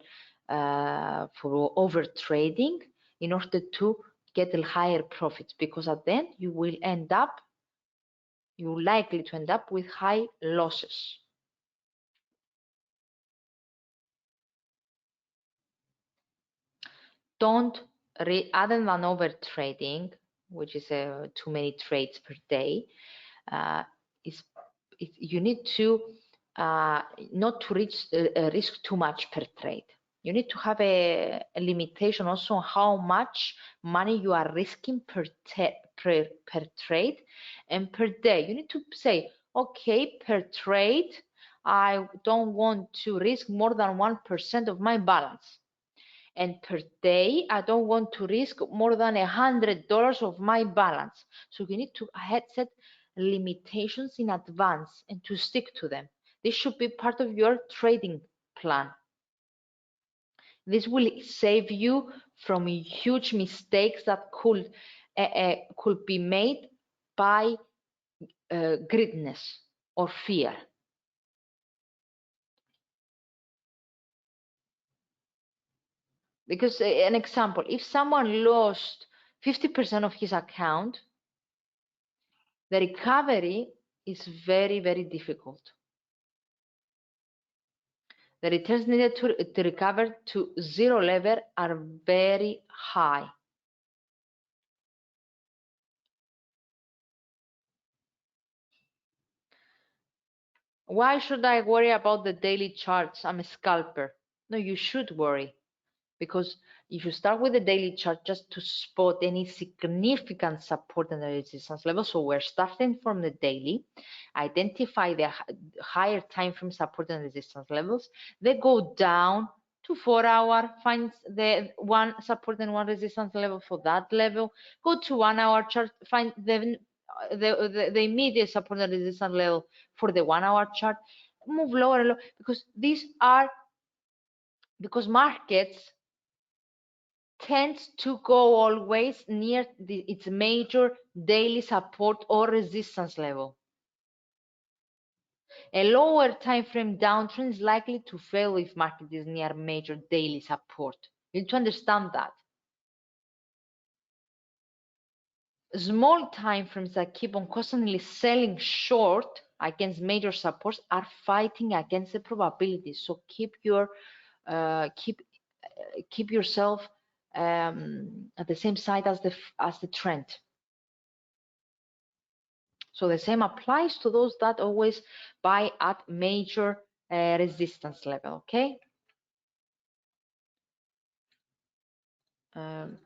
for over trading in order to get a higher profits, because at the end you're likely to end up with high losses. Don't, other than over trading, which is too many trades per day, you need to not to reach risk too much per trade. You need to have a limitation also on how much money you are risking per trade and per day. You need to say, okay, per trade, I don't want to risk more than 1% of my balance. And per day, I don't want to risk more than $100 of my balance. So you need to set limitations in advance and to stick to them. This should be part of your trading plan. This will save you from huge mistakes that could be made by greediness or fear. Because an example, if someone lost 50% of his account, the recovery is very, very difficult. The returns needed to recover to zero level are very high. Why should I worry about the daily charts? I'm a scalper. No, you should worry, because if you start with the daily chart just to spot any significant support and resistance level, so we're starting from the daily, identify the higher time frame support and resistance levels, they go down to 4 hour, find the one support and one resistance level for that level, go to 1 hour chart, find the immediate support and resistance level for the 1 hour chart, move lower and lower, because markets tends to go always near its major daily support or resistance level. A lower time frame downtrend is likely to fail if market is near major daily support. You need to understand that. Small time frames that keep on constantly selling short against major supports are fighting against the probability. So keep yourself at the same side as the trend. So the same applies to those that always buy at major resistance level. Okay.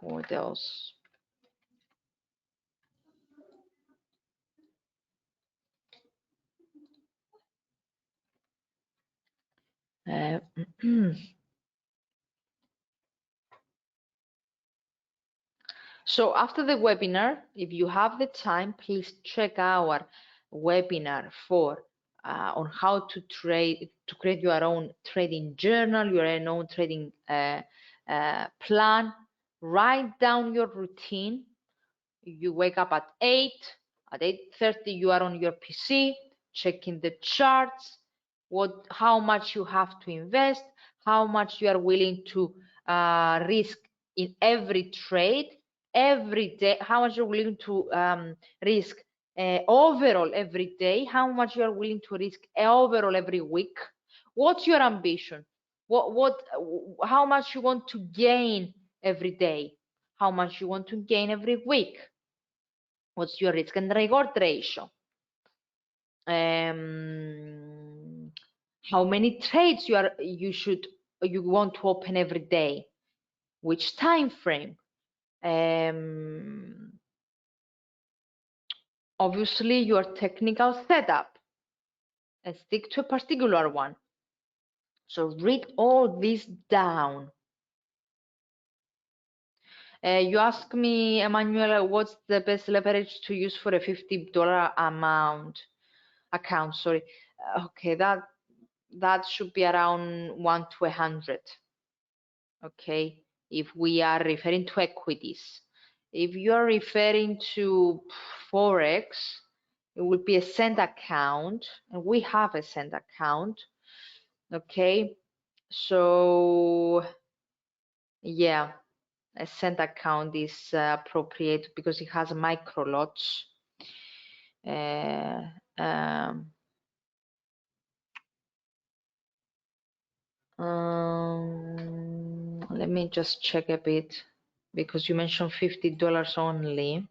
What else? So after the webinar, if you have the time, please check our webinar for on how to create your own trading journal, your own trading plan. Write down your routine. You wake up at 8, at 8:30 you are on your PC, checking the charts, how much you have to invest, how much you are willing to risk in every trade, every day, how much you're willing to risk overall every day, how much you are willing to risk overall every week, What's your ambition? How much you want to gain every day? How much you want to gain every week? What's your risk and reward ratio? How many trades you want to open every day? Which time frame? Obviously, your technical setup, and stick to a particular one. So read all this down. You ask me, Emmanuel, what's the best leverage to use for a $50 account? Sorry. Okay, that should be around 1 to 100. Okay, if we are referring to equities. If you're referring to Forex, it would be a cent account, and we have a cent account. Okay, so yeah, a cent account is appropriate because it has micro lots. Let me just check a bit because you mentioned $50 only.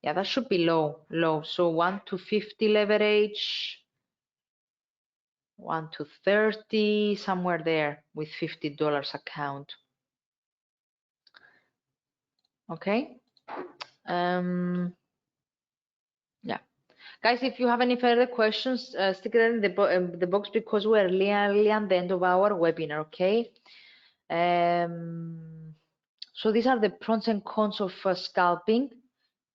Yeah, that should be low. So 1 to 50 leverage, 1 to 30, somewhere there with $50 account. Okay. Yeah, guys, if you have any further questions, stick it in the box because we're nearly at the end of our webinar. Okay. So these are the pros and cons of scalping.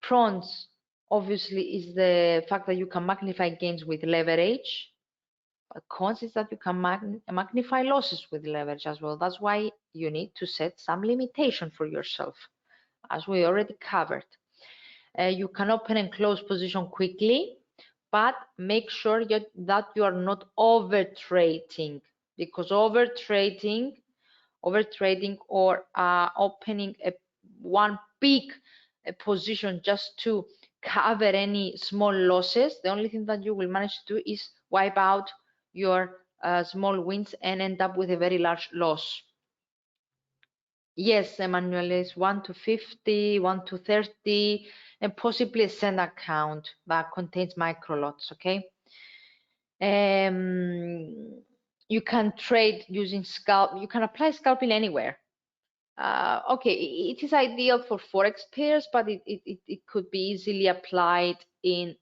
Pros, obviously, is the fact that you can magnify gains with leverage. But cons is that you can magnify losses with leverage as well. That's why you need to set some limitation for yourself, as we already covered. You can open and close position quickly, but make sure that you are not over trading, because over trading or opening one big position just to cover any small losses, the only thing that you will manage to do is wipe out your small wins and end up with a very large loss. Yes, Emmanuel, is 1 to 50, 1 to 30, and possibly a cent account that contains micro lots. Okay. You can trade using scalp. You can apply scalping anywhere. Okay, it is ideal for Forex pairs, but it could be easily applied in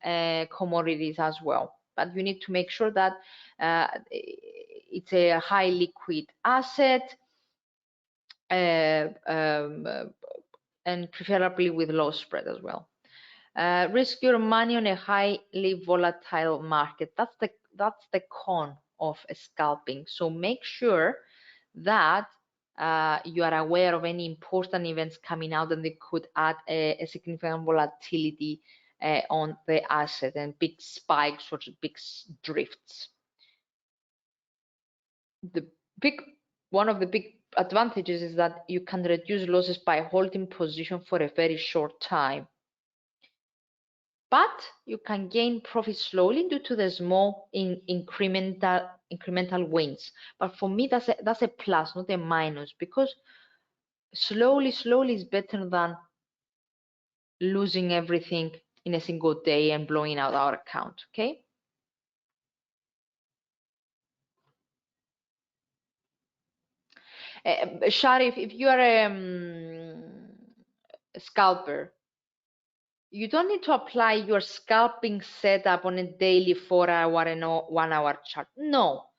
commodities as well. But you need to make sure that it's a high liquid asset and preferably with low spread as well. Risk your money on a highly volatile market. That's the con of scalping. So make sure that you are aware of any important events coming out, and they could add a significant volatility on the asset and big spikes or big drifts. One of the big advantages is that you can reduce losses by holding position for a very short time. But you can gain profit slowly due to the small incremental wins. But for me, that's a plus, not a minus, because slowly is better than losing everything in a single day and blowing out our account. Okay. Sharif, if you are a scalper, you don't need to apply your scalping setup on a daily 4-hour and 1-hour chart. No,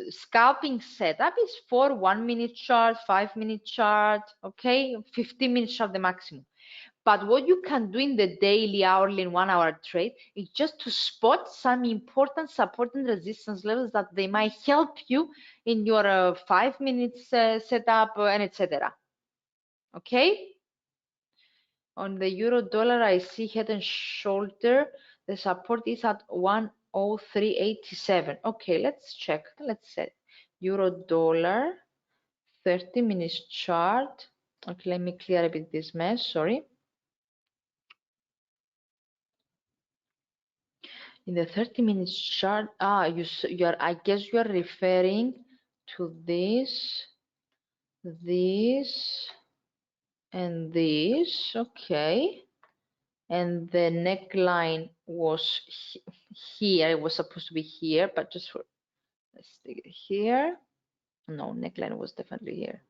scalping setup is for 1-minute chart, 5-minute chart, okay, 15-minute chart the maximum. But what you can do in the daily, hourly, and 1-hour trade is just to spot some important support and resistance levels that they might help you in your 5 minutes setup and etc. Okay. On the euro dollar, I see head and shoulder. The support is at 103.87. Okay, let's check. Let's set euro dollar 30 minutes chart. Okay, let me clear a bit this mess. Sorry. In the 30-minute chart, you're, I guess you're referring to this, and this, okay. And the neckline was here. It was supposed to be here, but just for, let's stick it here. No, neckline was definitely here.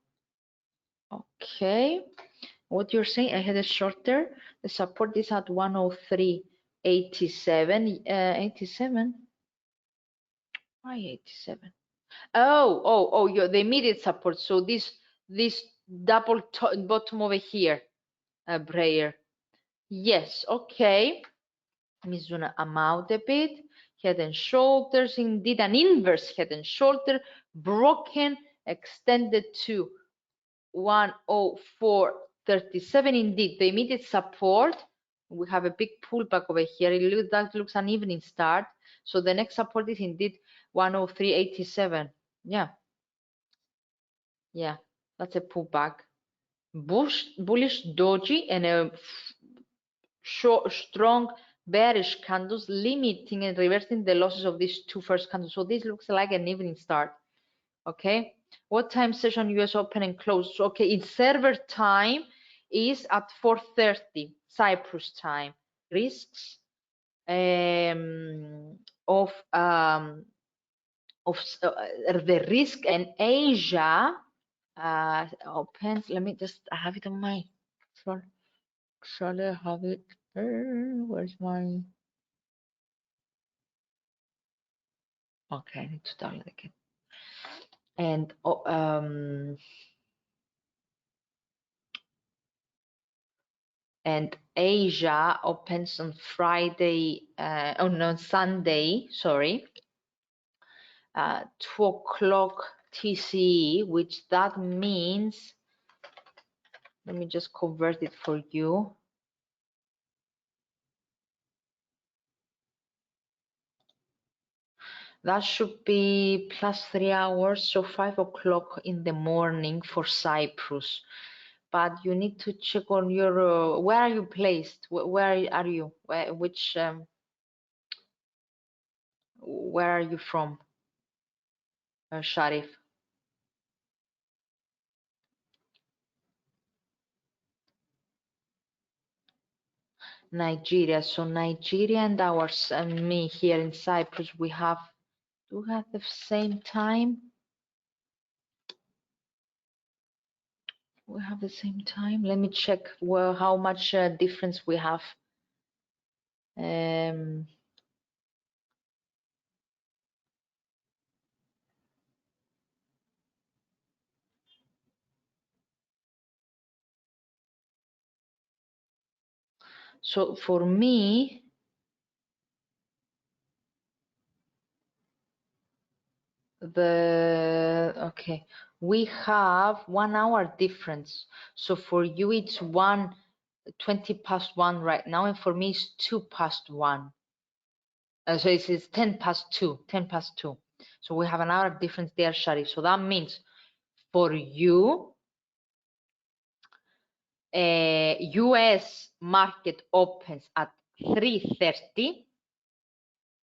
Okay. What you're saying, I had a shorter. The support is at 103.87. 87. Why 87? Oh, the immediate support. So this double bottom over here, prayer. Yes, okay. I'm just gonna out a bit. Head and shoulders, indeed an inverse head and shoulder, broken, extended to 104.37. Indeed, the immediate support. We have a big pullback over here. That looks an evening start. So the next support is indeed 103.87. Yeah, that's a pullback. Bullish doji and a strong bearish candles limiting and reversing the losses of these two first candles. So this looks like an evening start. Okay, what time session US open and close? So, okay, in server time is at 4:30 Cyprus time. Risks of the risk and Asia opens. Let me just, I have it on my shall I have it? Where's my, okay, I need to download it again. And Asia opens on Friday, on Sunday, sorry, 2 o'clock TCE, which that means, let me just convert it for you. That should be plus 3 hours, so 5 o'clock in the morning for Cyprus. But you need to check on your, where are you placed? Where are you? Where are you from, Sharif? Nigeria. So Nigeria and ours and me here in Cyprus, do we have the same time? We have the same time. Let me check how much difference we have. So for me, okay, we have 1 hour difference. So for you, it's 20 past 1 right now, and for me, it's 2 past 1. So it's 10 past 2, 10 past 2. So we have an hour difference there, Sharif. So that means for you, US market opens at 3:30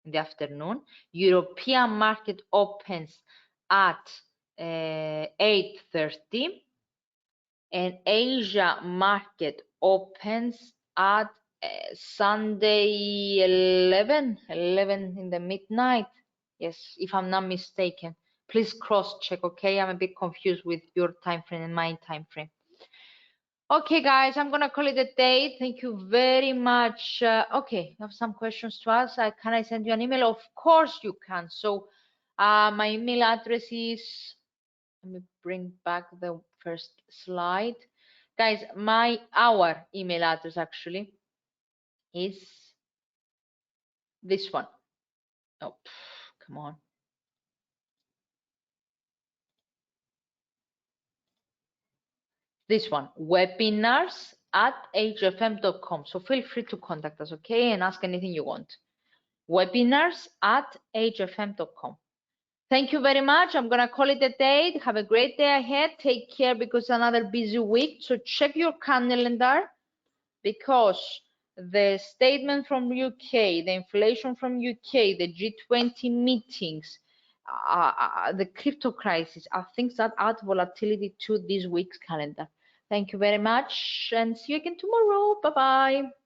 in the afternoon. European market opens at 8:30, and Asia market opens at Sunday 11 in the midnight. Yes, if I'm not mistaken. Please cross check, okay? I'm a bit confused with your time frame and my time frame. Okay, guys, I'm gonna call it a day. Thank you very much. Okay, you have some questions to ask. Can I send you an email? Of course you can. So my email address is, let me bring back the first slide. Guys, our email address actually is this one. Oh, come on. This one, webinars@agfm.com. So feel free to contact us, okay, and ask anything you want. Webinars@agfm.com. Thank you very much. I'm gonna call it a day. Have a great day ahead. Take care, because another busy week. So check your calendar, because the statement from UK, the inflation from UK, the G20 meetings, the crypto crisis are things that add volatility to this week's calendar. Thank you very much and see you again tomorrow. Bye bye.